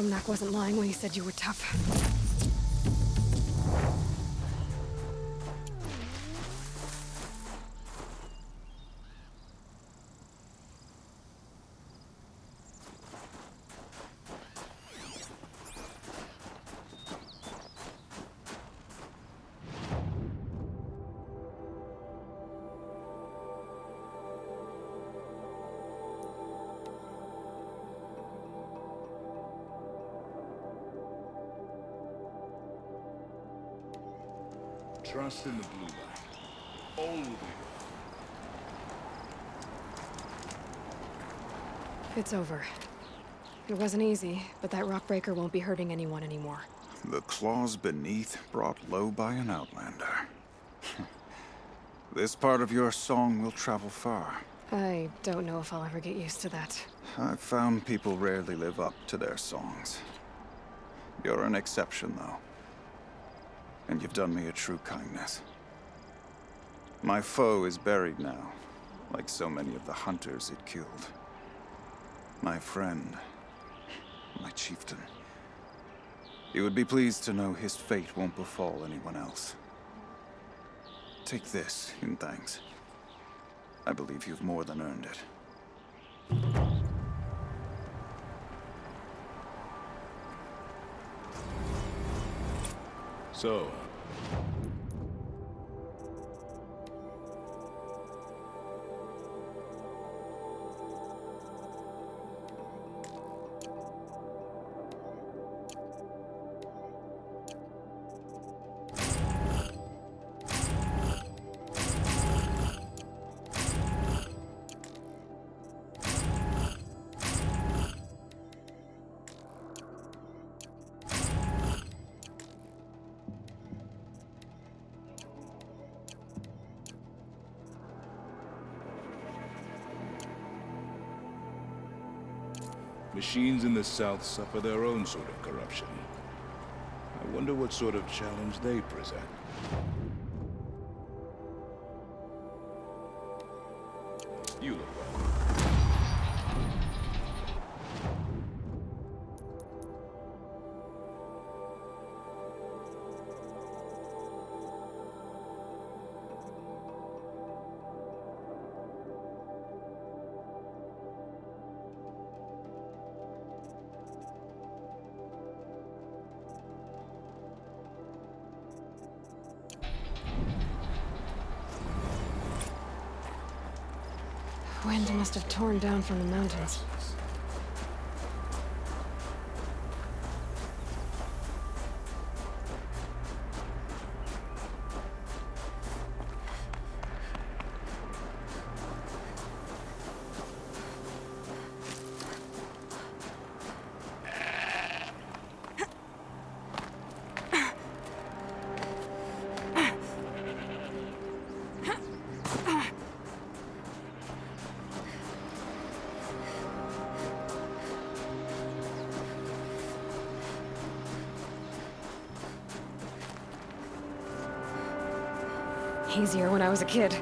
Mac wasn't lying when he said you were tough. Trust in the blue light. All will be well. It's over. It wasn't easy, but that rock breaker won't be hurting anyone anymore. The claws beneath brought low by an outlander. This part of your song will travel far. I don't know if I'll ever get used to that. I've found people rarely live up to their songs. You're an exception, though. And you've done me a true kindness. My foe is buried now, like so many of the hunters it killed. My friend, my chieftain. You would be pleased to know his fate won't befall anyone else. Take this in thanks. I believe you've more than earned it. So, machines in the South suffer their own sort of corruption. I wonder what sort of challenge they present. You look well. Wind must have torn down from the mountains. Easier when I was a kid.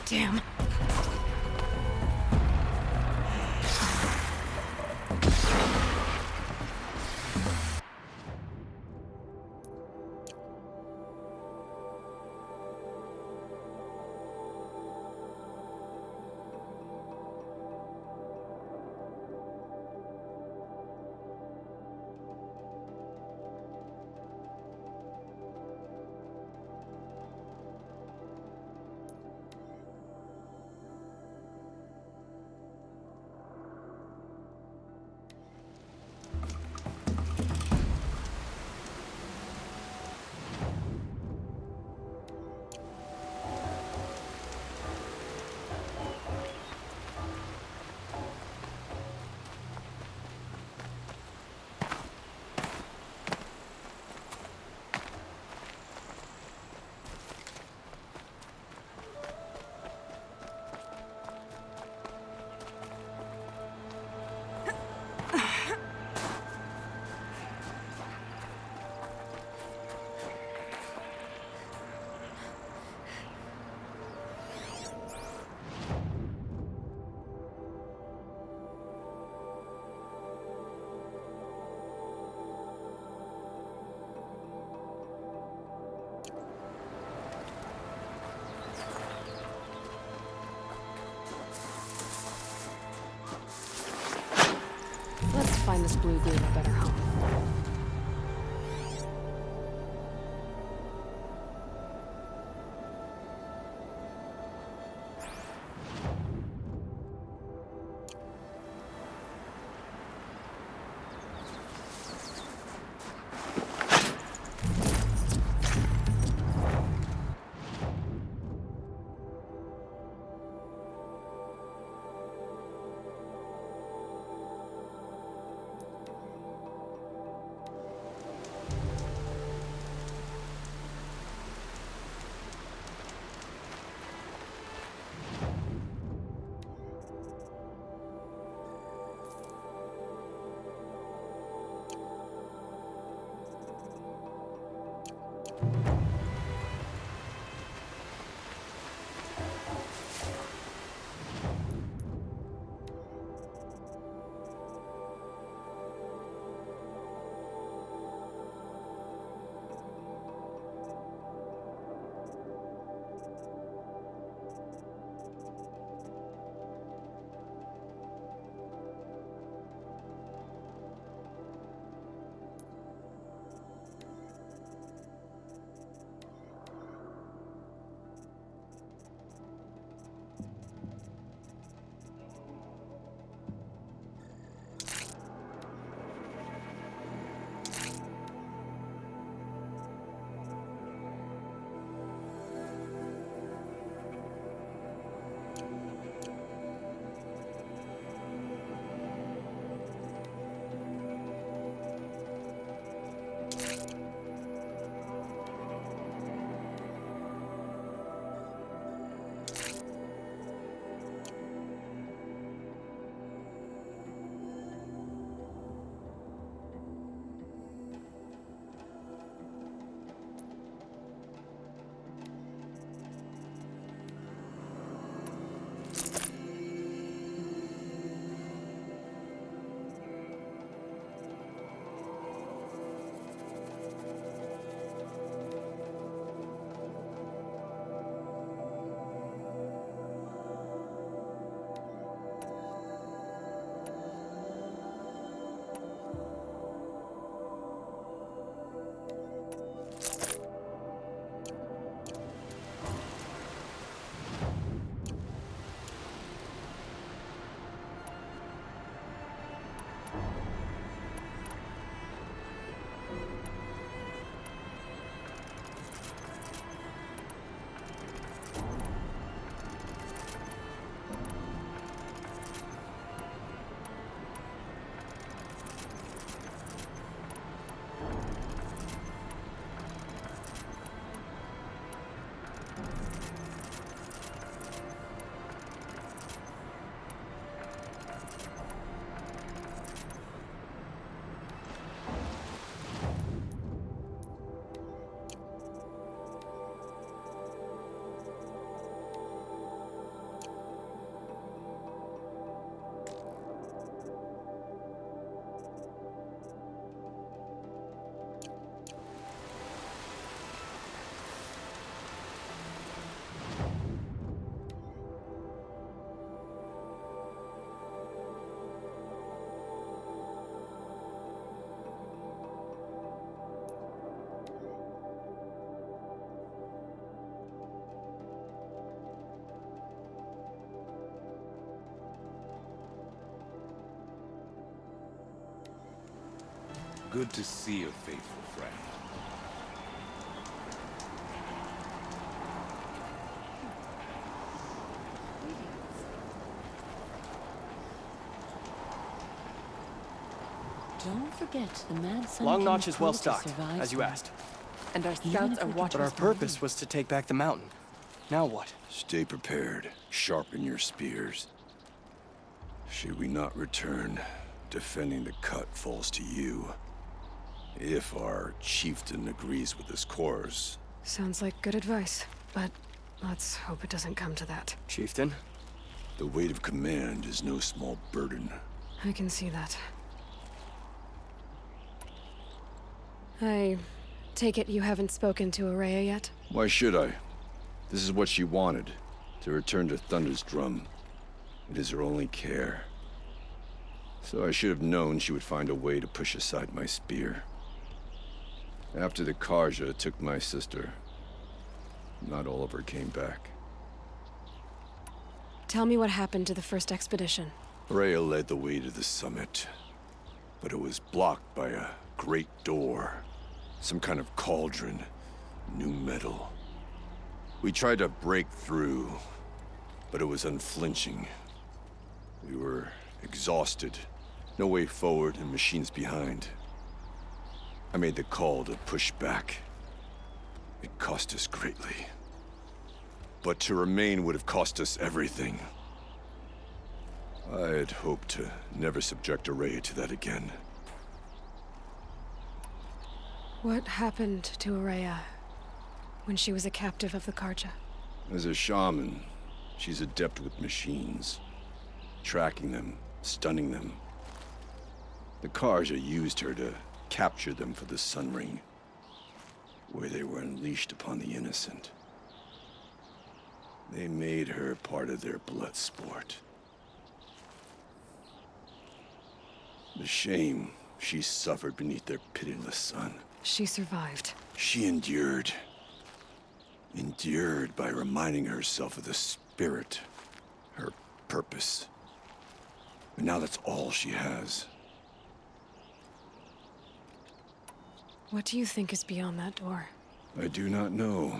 Damn. Let's find this blue goo a better home. Good to see a faithful friend. Don't forget, the mad sun Long King's Notch is well cult stocked, survives as you them. asked. And our Even scouts if are we could watching. But our purpose was to take back the mountain. Now what? Stay prepared. Sharpen your spears. Should we not return, defending the cut falls to you. If our chieftain agrees with this course. Sounds like good advice, but let's hope it doesn't come to that. Chieftain? The weight of command is no small burden. I can see that. I take it you haven't spoken to Araya yet? Why should I? This is what she wanted, to return to Thunder's drum. It is her only care. So I should have known she would find a way to push aside my spear. After the Karja took my sister, not all of her came back. Tell me what happened to the first expedition. Rhea led the way to the summit, but it was blocked by a great door. Some kind of cauldron, new metal. We tried to break through, but it was unflinching. We were exhausted, no way forward and machines behind. I made the call to push back. It cost us greatly. But to remain would have cost us everything. I had hoped to never subject Araya to that again. What happened to Araya when she was a captive of the Karja? As a shaman, she's adept with machines. Tracking them, stunning them. The Karja used her to capture them for the Sun Ring, where they were unleashed upon the innocent. They made her part of their blood sport. The shame she suffered beneath their pitiless sun. She survived. She endured. Endured by reminding herself of the spirit, her purpose. And now that's all she has. What do you think is beyond that door? I do not know.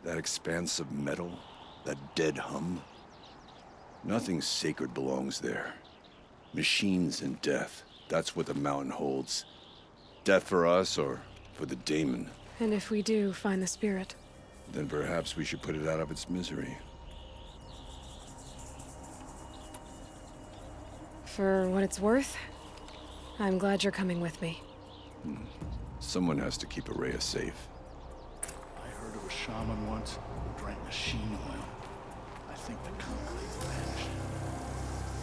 That expanse of metal, that dead hum. Nothing sacred belongs there. Machines and death, that's what the mountain holds. Death for us or for the daemon. And if we do find the spirit? Then perhaps we should put it out of its misery. For what it's worth, I'm glad you're coming with me. Someone has to keep Araya safe. I heard of a shaman once who drank machine oil. I think the conclave vanished.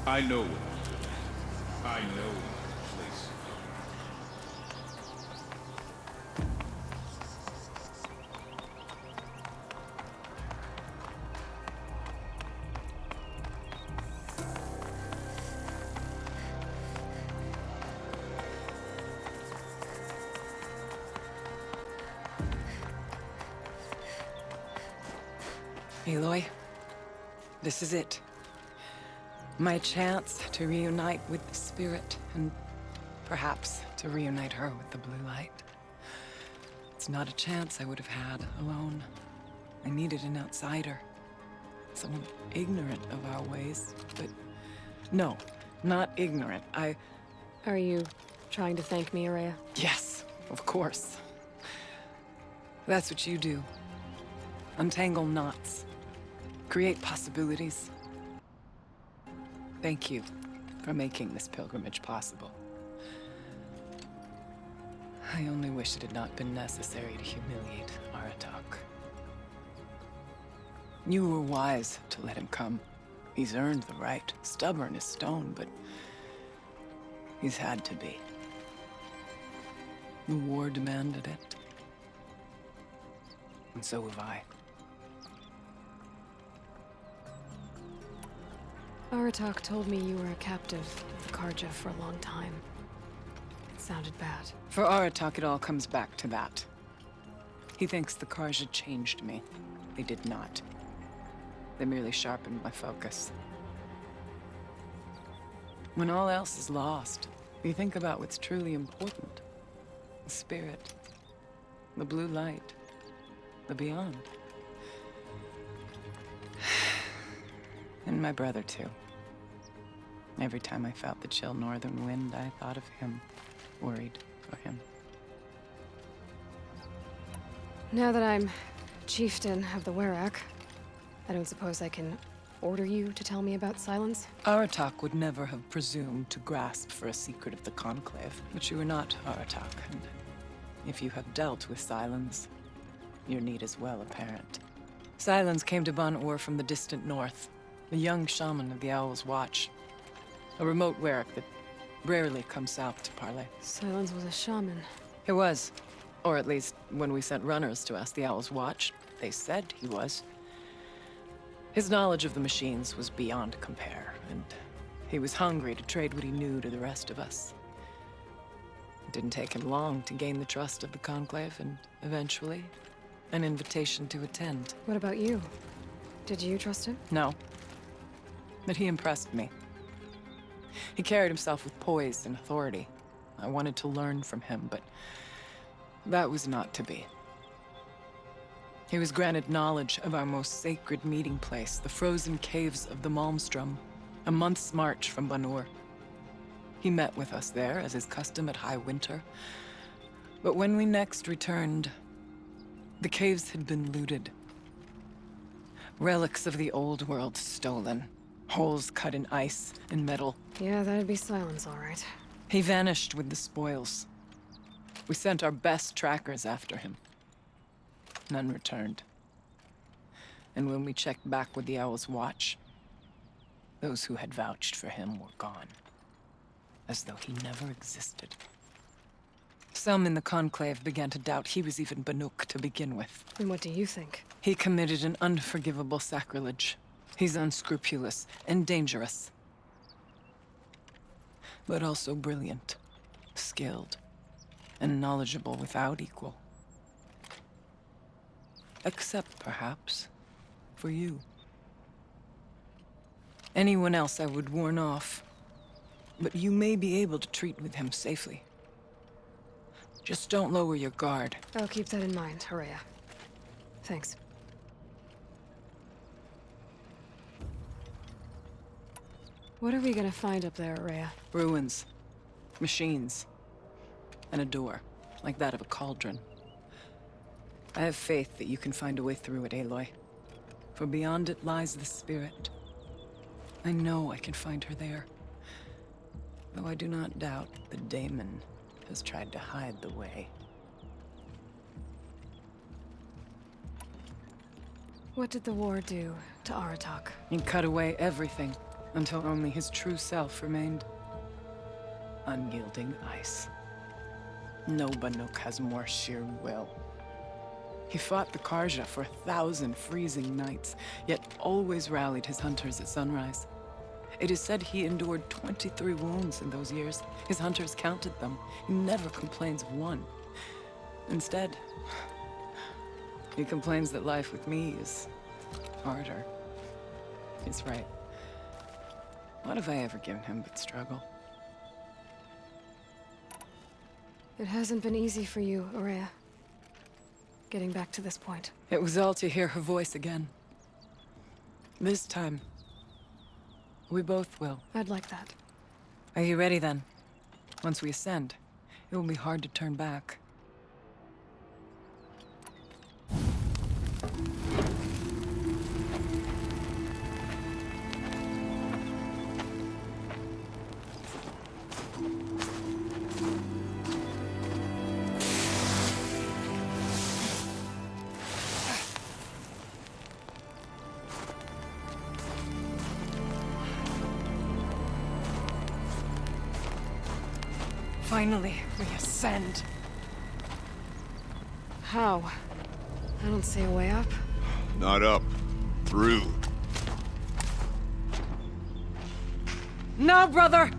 I know what I'm doing. I know my place. Aloy, this is it. My chance to reunite with the spirit, and perhaps to reunite her with the blue light. It's not a chance I would have had alone. I needed an outsider. Someone ignorant of our ways, but no, not ignorant. Are you trying to thank me, Araya? Yes, of course. That's what you do. Untangle knots. Create possibilities. Thank you for making this pilgrimage possible. I only wish it had not been necessary to humiliate Aratak. You were wise to let him come. He's earned the right. Stubborn as stone, but he's had to be. The war demanded it. And so have I. Aratak told me you were a captive of the Karja for a long time. It sounded bad. For Aratak, it all comes back to that. He thinks the Karja changed me. They did not. They merely sharpened my focus. When all else is lost, You think about what's truly important. The spirit. The blue light. The beyond. And my brother, too. Every time I felt the chill northern wind, I thought of him. Worried for him. Now that I'm chieftain of the Werak, I don't suppose I can order you to tell me about Silence? Aratak would never have presumed to grasp for a secret of the Conclave. But you are not Aratak, and if you have dealt with Silence, your need is well apparent. Silence came to Ban-Ur from the distant north, a young shaman of the Owl's Watch. A remote Werak that rarely comes south to parley. Silence was a shaman. He was. Or at least, when we sent runners to ask the Owl's Watch, they said he was. His knowledge of the machines was beyond compare, and he was hungry to trade what he knew to the rest of us. It didn't take him long to gain the trust of the Conclave, and eventually, an invitation to attend. What about you? Did you trust him? No. But he impressed me. He carried himself with poise and authority. I wanted to learn from him, but that was not to be. He was granted knowledge of our most sacred meeting place, the frozen caves of the Malmstrom, a month's march from Ban-Ur. He met with us there, as is custom at high winter. But when we next returned, the caves had been looted. Relics of the old world stolen. Holes cut in ice and metal. Yeah, that'd be Silence, all right. He vanished with the spoils. We sent our best trackers after him. None returned. And when we checked back with the Owl's Watch, those who had vouched for him were gone. As though he never existed. Some in the Conclave began to doubt he was even Banuk to begin with. And what do you think? He committed an unforgivable sacrilege. He's unscrupulous and dangerous. But also brilliant, skilled, and knowledgeable without equal. Except, perhaps, for you. Anyone else I would warn off, but you may be able to treat with him safely. Just don't lower your guard. I'll keep that in mind, Horea. Thanks. What are we gonna find up there, Horea? Ruins, machines, and a door, like that of a cauldron. I have faith that you can find a way through it, Aloy. For beyond it lies the spirit. I know I can find her there. Though I do not doubt the Daemon has tried to hide the way. What did the war do to Aratak? He cut away everything, until only his true self remained. Unyielding ice. No Banuk has more sheer will. He fought the Karja for 1,000 freezing nights, yet always rallied his hunters at sunrise. It is said he endured 23 wounds in those years. His hunters counted them. He never complains of one. Instead, he complains that life with me is harder. He's right. What have I ever given him but struggle? It hasn't been easy for you, Horea. Getting back to this point. It was all to hear her voice again. This time, we both will. I'd like that. Are you ready then? Once we ascend, it will be hard to turn back. Finally, we ascend. How? I don't see a way up. Not up. Through. No, brother!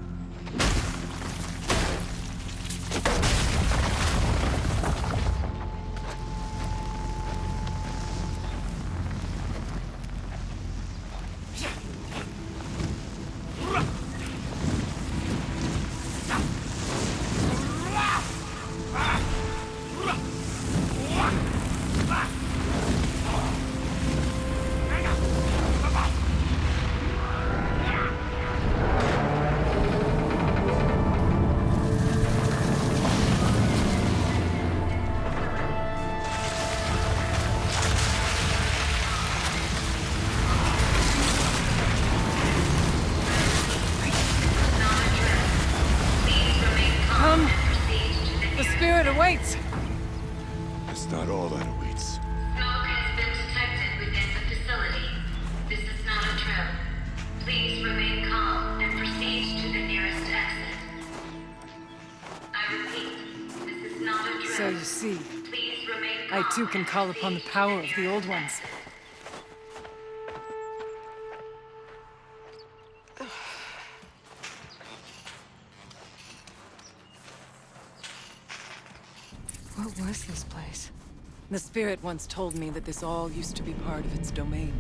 awaits! It's not all that awaits. Smoke has been detected within the facility. This is not a drill. Please remain calm and proceed to the nearest exit. I repeat, this is not a drill. So you see, Please remain calm. I too can and call upon the proceed to power of the nearest old ones. exit. What was this place? The spirit once told me that this all used to be part of its domain.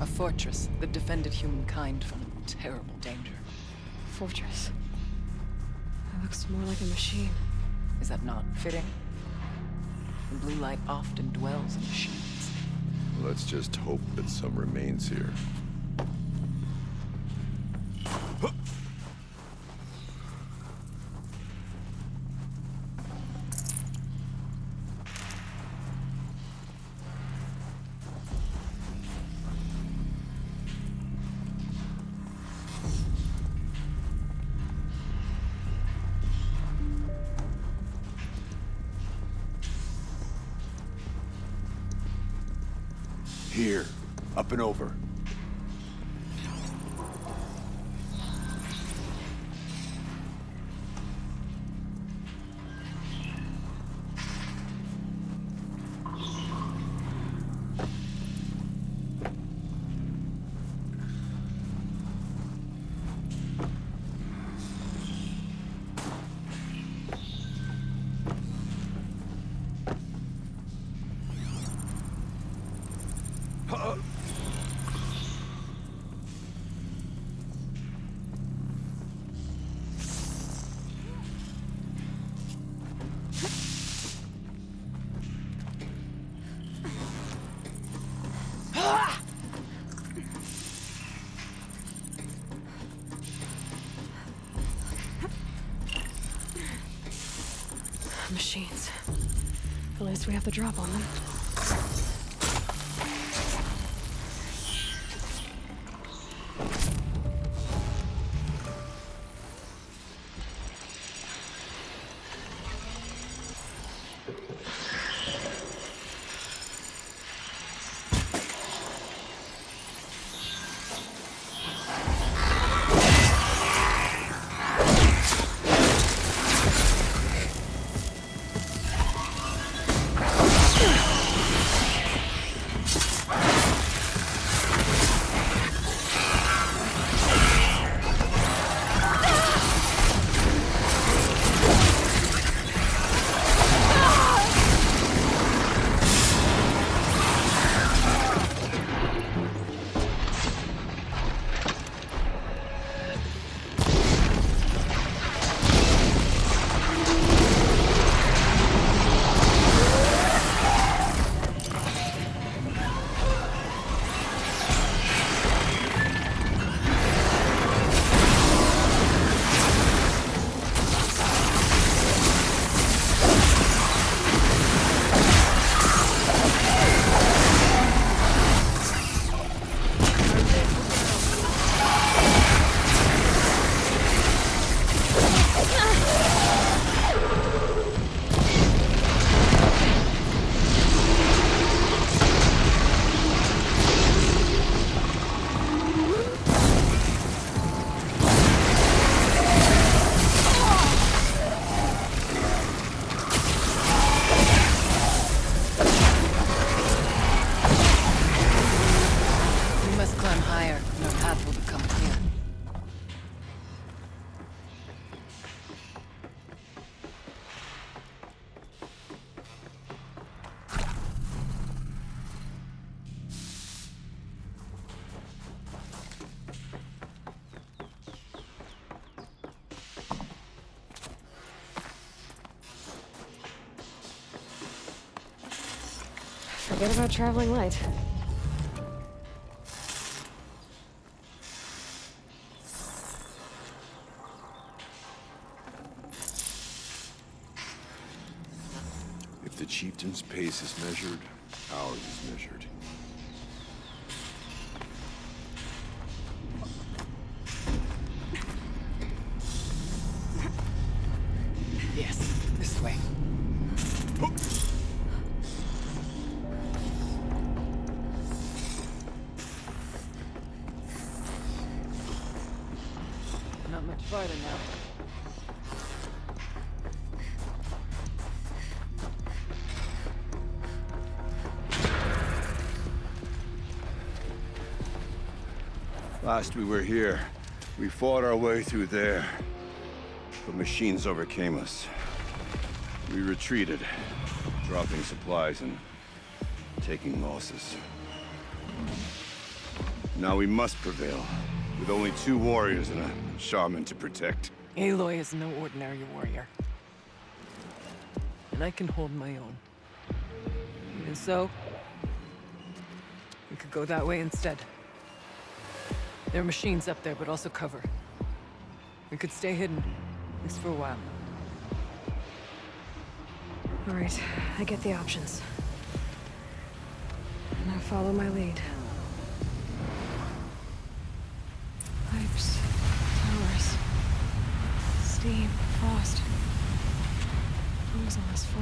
A fortress that defended humankind from terrible danger. Fortress. It looks more like a machine. Is that not fitting? The blue light often dwells in machines. Let's just hope that some remains here. Here, up and over. Machines. At least we have the drop on them. Forget about traveling light. If the chieftain's pace is measured, ours is measured. Yes, this way. Not much farther now. Last we were here, we fought our way through there. But machines overcame us. We retreated, dropping supplies and taking losses. Now we must prevail, with only 2 warriors and a shaman to protect. Aloy is no ordinary warrior. And I can hold my own. Even so, we could go that way instead. There are machines up there, but also cover. We could stay hidden, at least for a while. All right, I get the options. Now follow my lead. Pipes, towers, steam, frost. What was all this for?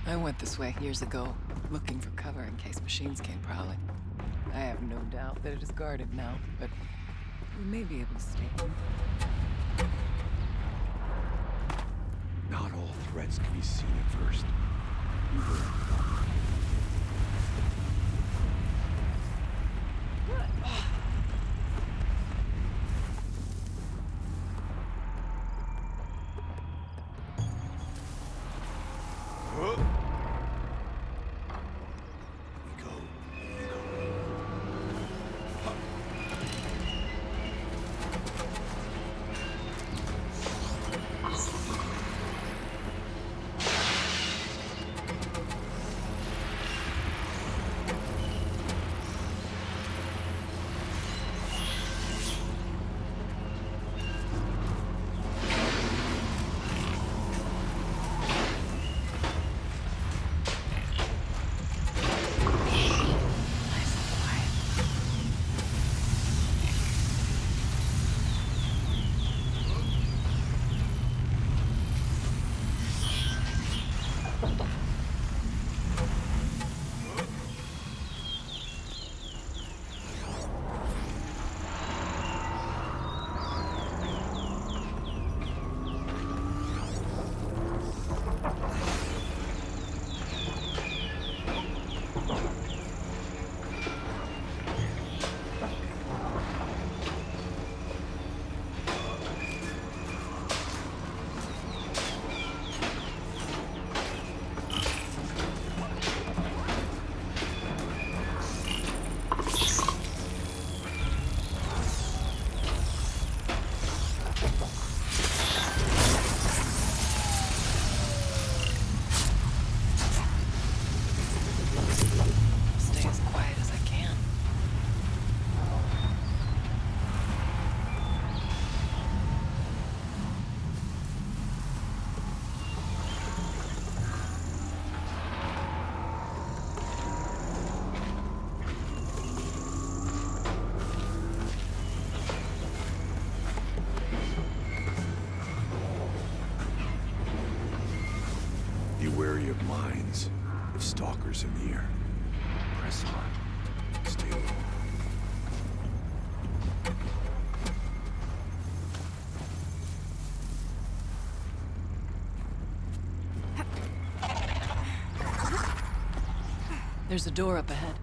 I went this way years ago, looking for cover in case machines came prowling. I have no doubt that it is guarded now, but we may be able to stay in. Not all threats can be seen at first. Be wary of mines, of stalkers in the air. Press on. Stay low. There's a door up ahead.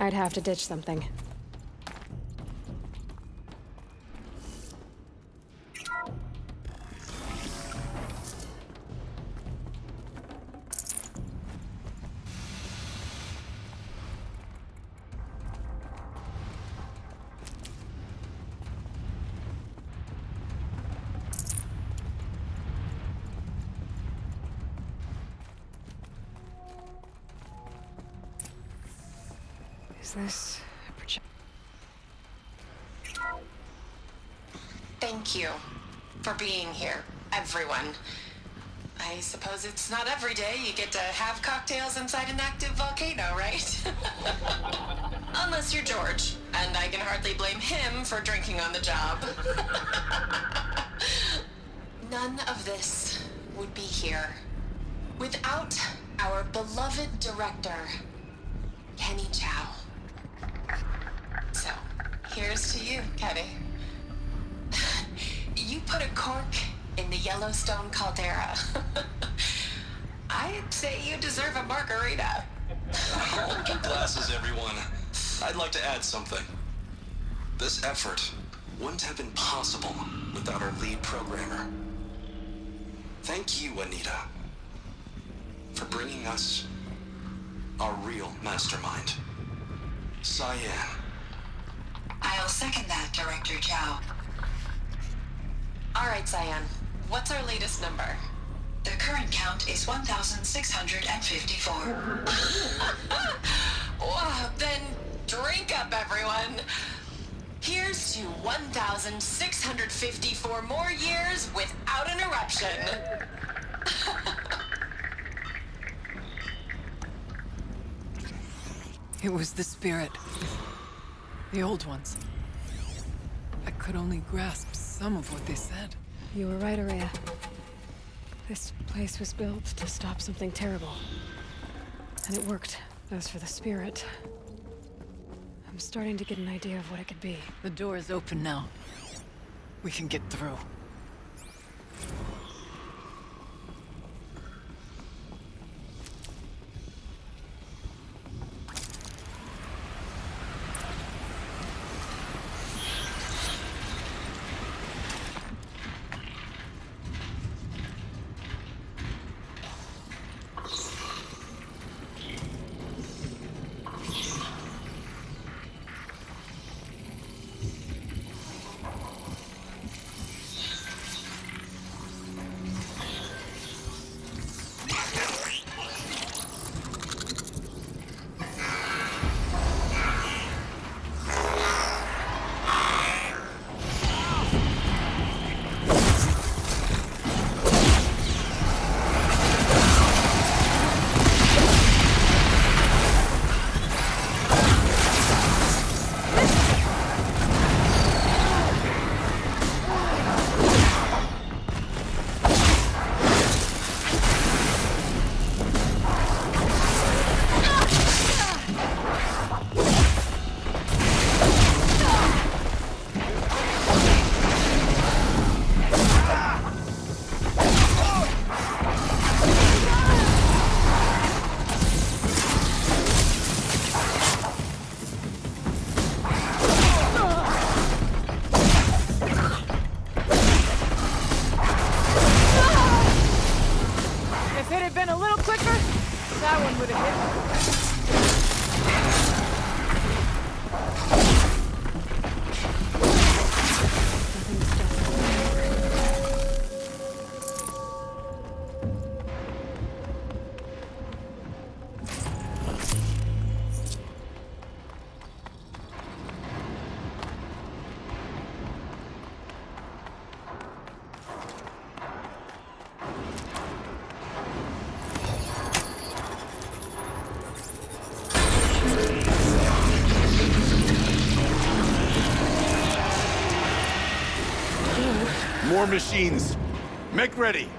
I'd have to ditch something. Is this a project? Thank you for being here, everyone. I suppose it's not every day you get to have cocktails inside an active volcano, right? Unless you're George, and I can hardly blame him for drinking on the job. None of this would be here without our beloved director, Kenny Chow. So, here's to you, Kenny. You put a cork in the Yellowstone caldera. I'd say you deserve a margarita. Hold your glasses, everyone. I'd like to add something. This effort wouldn't have been possible without our lead programmer. Thank you, Anita, for bringing us our real mastermind, Cyan. I'll second that, Director Chow. All right, Cyan. What's our latest number? The current count is 1,654. Wow, then drink up, everyone. Here's to 1,654 more years without an eruption. It was the spirit. The old ones. I could only grasp some of what they said. You were right, Araya. This place was built to stop something terrible. And it worked. As for the spirit, I'm starting to get an idea of what it could be. The door is open now. We can get through. More machines. Make ready.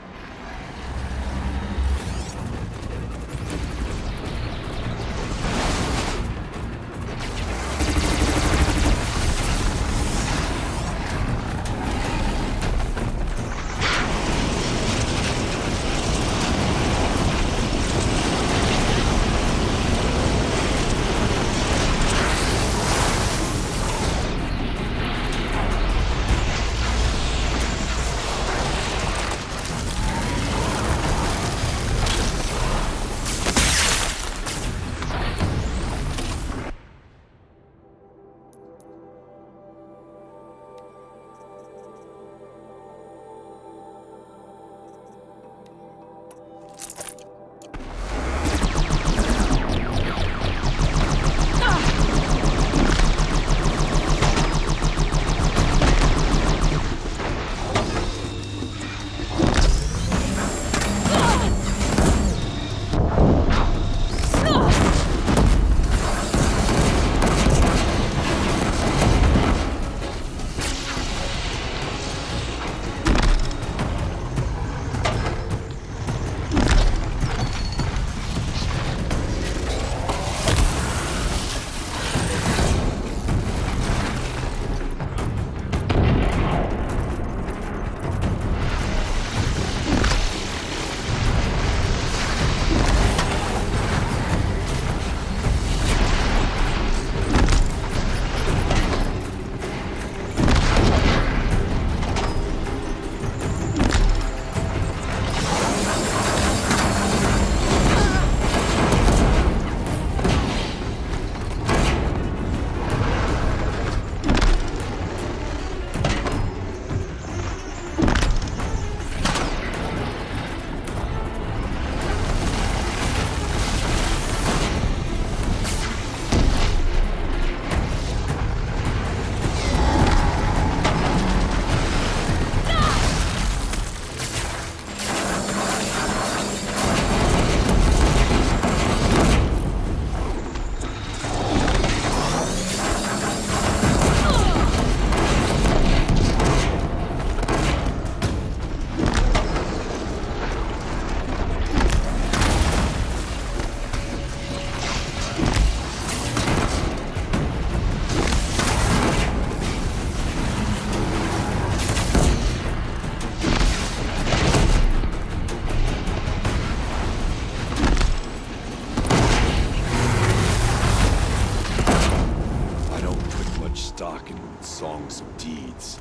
stock in songs of deeds.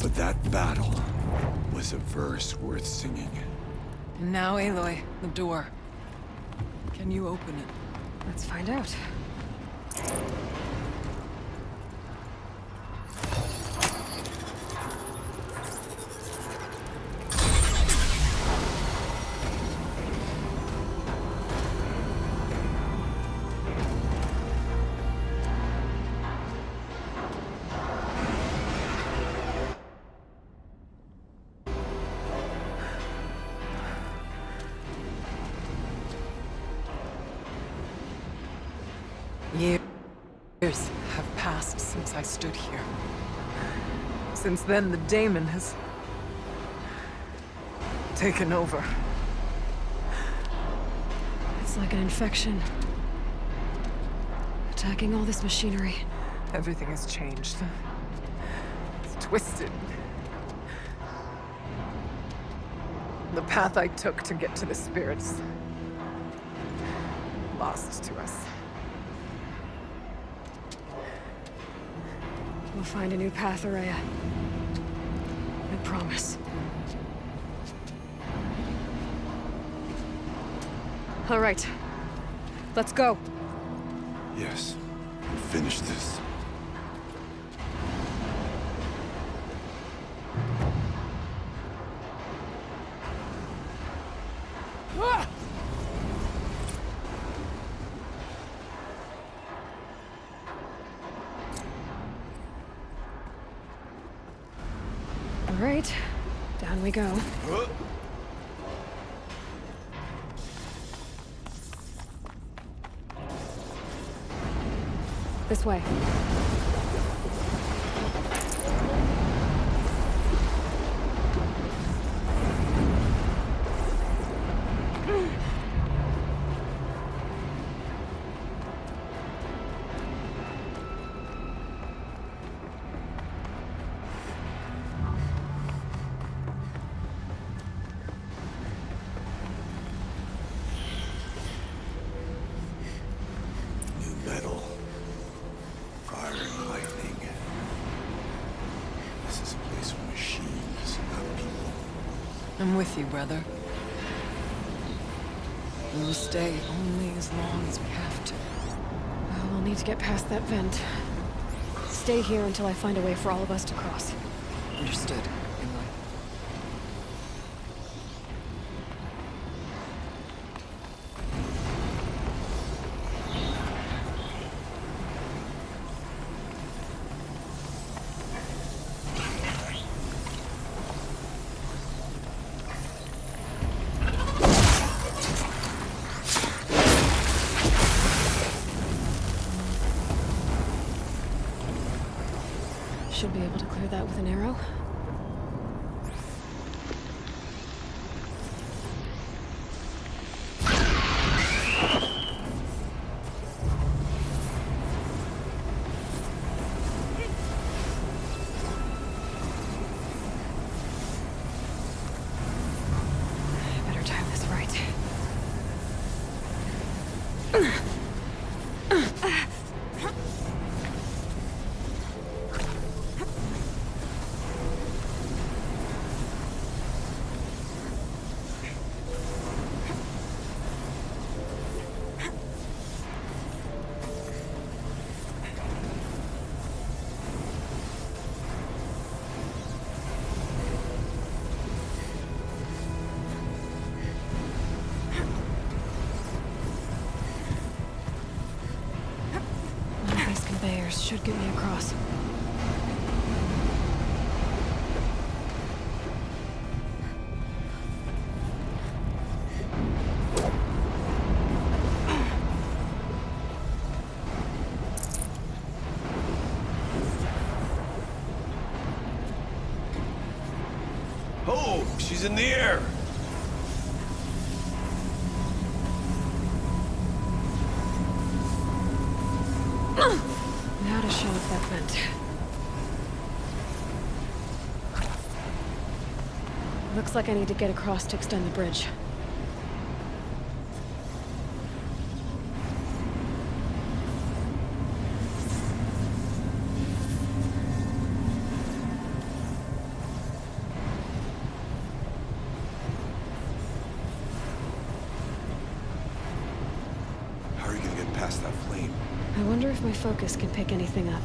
But that battle was a verse worth singing. And now, Aloy, the door. Can you open it? Let's find out. Years have passed since I stood here. Since then, the daemon has taken over. It's like an infection. Attacking all this machinery. Everything has changed. It's twisted. The path I took to get to the spirits, lost to us. We'll find a new path, Araya. I promise. All right. Let's go. Yes. Finish this. All right. Down we go. This way. New metal. Fire and lightning. This is a place for machines, not people. I'm with you, brother. We will stay only as long as we have to. Well, we'll need to get past that vent. Stay here until I find a way for all of us to cross. Understood, Aloy. Should be able to clear that with an arrow. I better time this right. Should get me across. Oh, she's in the air! Now to show off that vent. Looks like I need to get across to extend the bridge. wonder if my focus can pick anything up.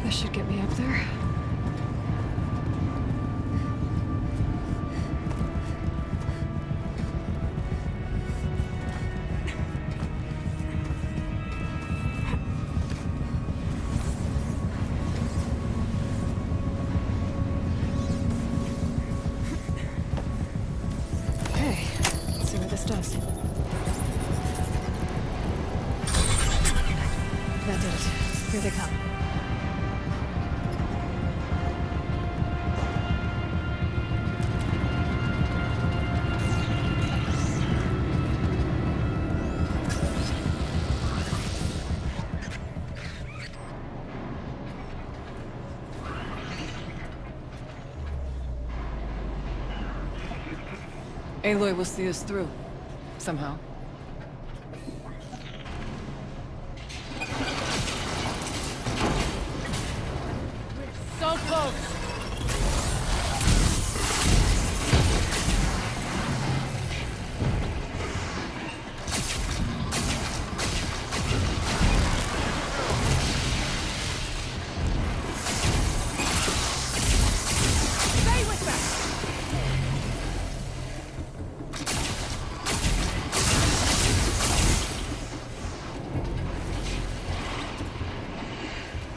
This should get me up there. Okay, let's see what this does. That did it. Here they come. Aloy will see us through. Somehow. So close! Stay with them!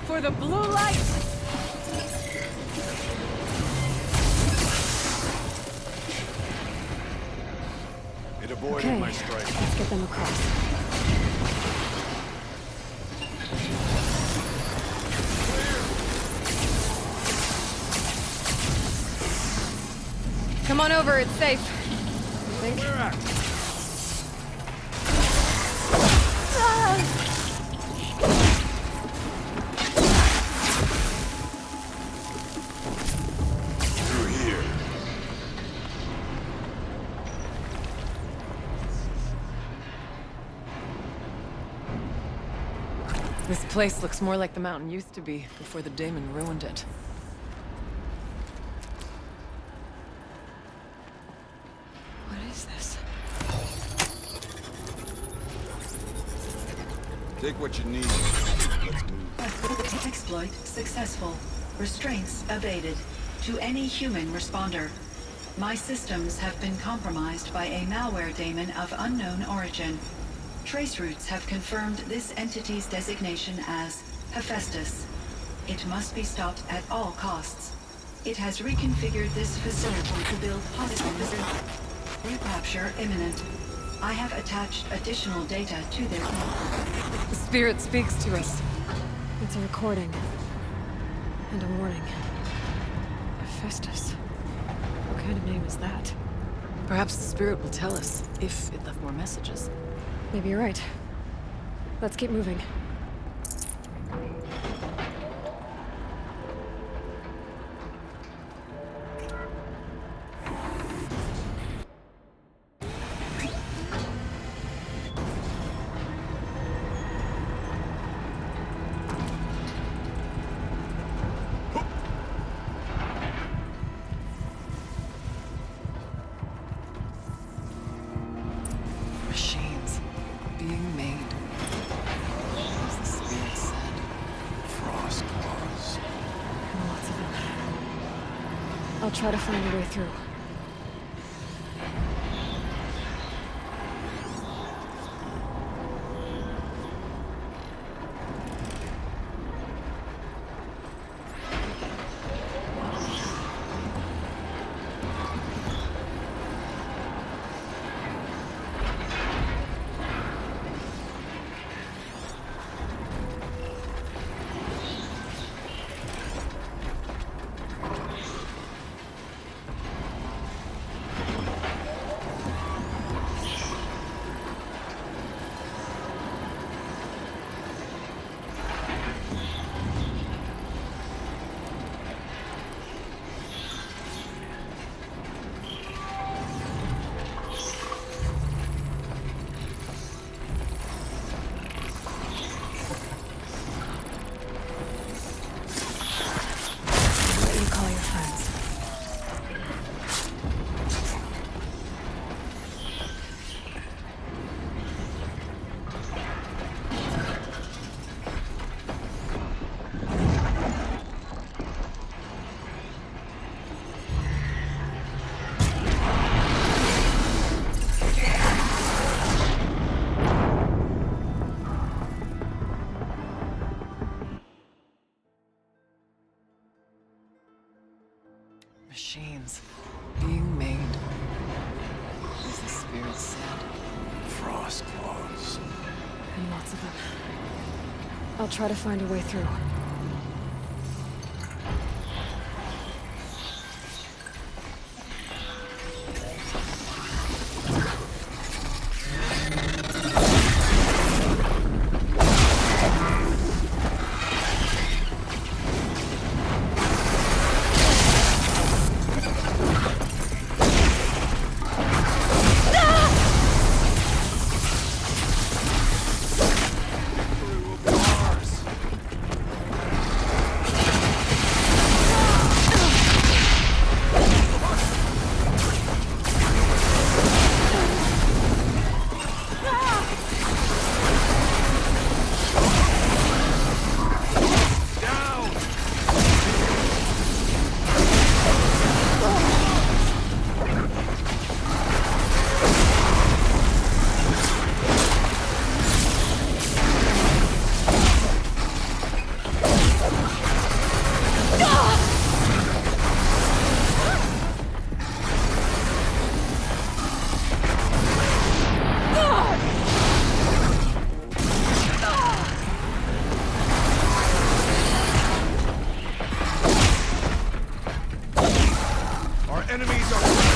For the blue light! It avoided Okay, my strike. let's get them across. Come on over, it's safe. I think. Through here. This place looks more like the mountain used to be before the Daemon ruined it. What is this? Take what you need. Let's move. Exploit successful. Restraints evaded. To any human responder. My systems have been compromised by a malware daemon of unknown origin. Trace routes have confirmed this entity's designation as Hephaestus. It must be stopped at all costs. It has reconfigured this facility to build hospitals. Recapture imminent. I have attached additional data to their network. The spirit speaks to us. It's a recording. And a warning. Hephaestus. What kind of name is that? Perhaps the spirit will tell us, if it left more messages. Maybe you're right. Let's keep moving. Machines being made. As the spirit said. Frost claws. Lots of them. I'll try to find a way through. Machines being made, as the spirit said. Frost claws. And lots of them. I'll try to find a way through. Enemies are...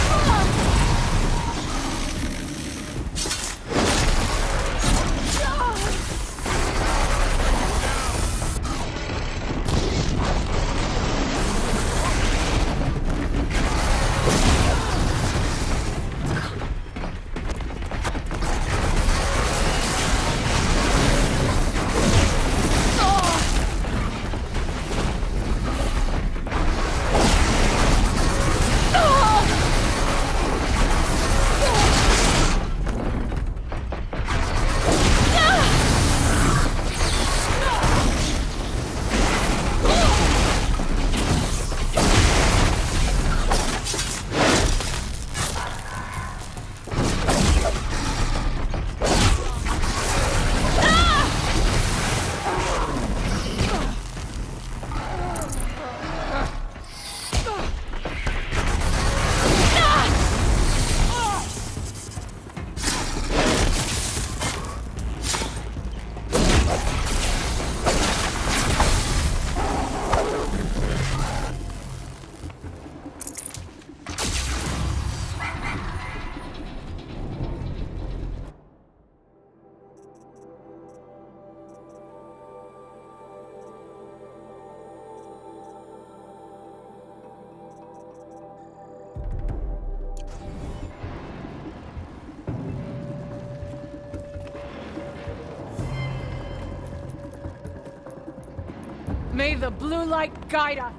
May the blue light guide us!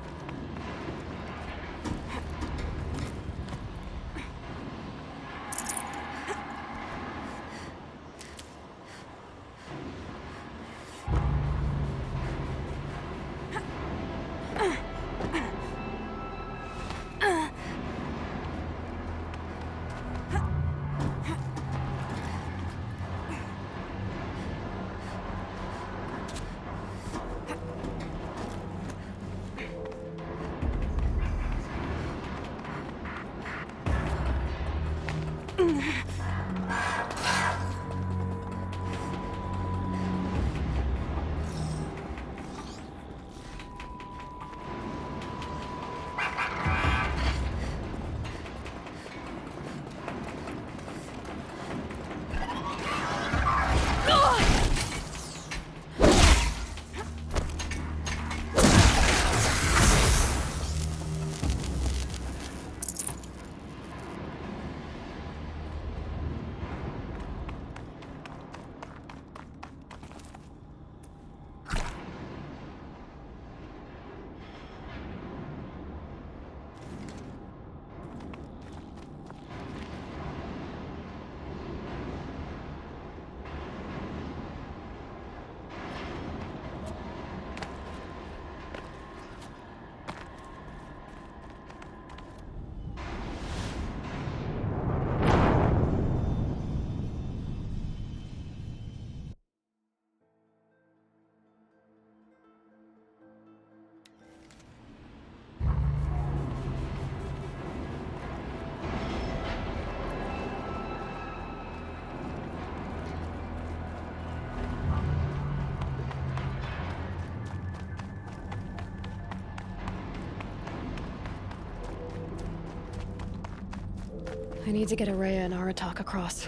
I need to get Araya and Aratak across.